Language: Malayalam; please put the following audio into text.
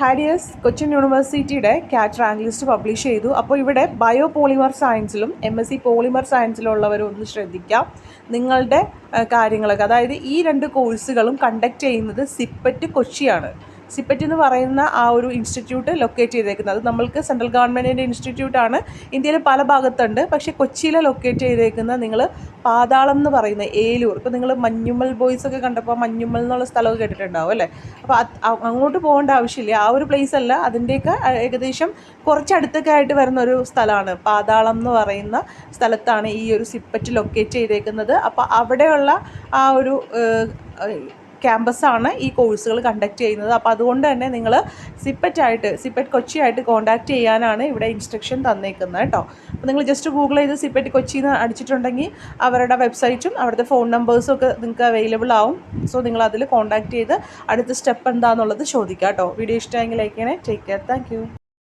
ഹാരിയസ് കൊച്ചിൻ യൂണിവേഴ്സിറ്റിയുടെ കാറ്റ് റാങ്ക് ലിസ്റ്റ് പബ്ലിഷ് ചെയ്തു. അപ്പോൾ ഇവിടെ ബയോ പോളിമർ സയൻസിലും MSc പോളിമർ സയൻസിലുള്ളവരൊന്ന് ശ്രദ്ധിക്കാം. നിങ്ങളുടെ കാര്യങ്ങളൊക്കെ, അതായത് ഈ 2 കോഴ്സുകളും കണ്ടക്ട് ചെയ്യുന്നത് സിപ്പറ്റ് കൊച്ചിയാണ്. സിപ്പറ്റ് എന്ന് പറയുന്ന ആ ഒരു ഇൻസ്റ്റിറ്റ്യൂട്ട് ലൊക്കേറ്റ് ചെയ്തേക്കുന്നത്, അത് നമ്മൾക്ക് സെൻട്രൽ ഗവൺമെൻറ്റിൻ്റെ ഇൻസ്റ്റിറ്റ്യൂട്ടാണ്. ഇന്ത്യയിൽ പല ഭാഗത്തുണ്ട്. പക്ഷേ കൊച്ചിയിൽ ലൊക്കേറ്റ് ചെയ്തേക്കുന്ന നിങ്ങൾ പാതാളം എന്ന് പറയുന്ന ഏലൂർ, ഇപ്പോൾ നിങ്ങൾ മഞ്ഞുമ്മൽ ബോയ്സ് ഒക്കെ കണ്ടപ്പോൾ മഞ്ഞുമ്മൽ എന്നുള്ള സ്ഥലമൊക്കെ കേട്ടിട്ടുണ്ടാവും അല്ലേ? അപ്പോൾ അങ്ങോട്ട് പോകേണ്ട ആവശ്യമില്ല. ആ ഒരു പ്ലേസ് അല്ല, അതിൻ്റെയൊക്കെ ഏകദേശം കുറച്ചടുത്തൊക്കെ ആയിട്ട് വരുന്ന ഒരു സ്ഥലമാണ്. പാതാളം എന്ന് പറയുന്ന സ്ഥലത്താണ് ഈ ഒരു സിപ്പറ്റ് ലൊക്കേറ്റ് ചെയ്തേക്കുന്നത്. അപ്പോൾ അവിടെയുള്ള ആ ഒരു ക്യാമ്പസാണ് ഈ കോഴ്സുകൾ കണ്ടക്ട് ചെയ്യുന്നത്. അപ്പോൾ അതുകൊണ്ട് തന്നെ നിങ്ങൾ സിപ്പറ്റ് കൊച്ചിയായിട്ട് കോൺടാക്റ്റ് ചെയ്യാനാണ് ഇവിടെ ഇൻസ്ട്രക്ഷൻ തന്നേക്കുന്നത് കേട്ടോ. അപ്പോൾ നിങ്ങൾ ജസ്റ്റ് ഗൂഗിൾ ചെയ്ത് സിപ്പറ്റ് കൊച്ചി എന്ന് അടിച്ചിട്ടുണ്ടെങ്കിൽ അവരുടെ വെബ്സൈറ്റും അവിടുത്തെ ഫോൺ നമ്പേഴ്സും ഒക്കെ നിങ്ങൾക്ക് അവൈലബിൾ ആവും. സോ നിങ്ങൾ അതിൽ കോൺടാക്റ്റ് ചെയ്ത് അടുത്ത സ്റ്റെപ്പ് എന്താണെന്നുള്ളത് ചോദിക്കാം കേട്ടോ. വീഡിയോ ഇഷ്ടമായെങ്കിൽ ലൈക്ക് ചെയ്യണേ. Take care. Thank you.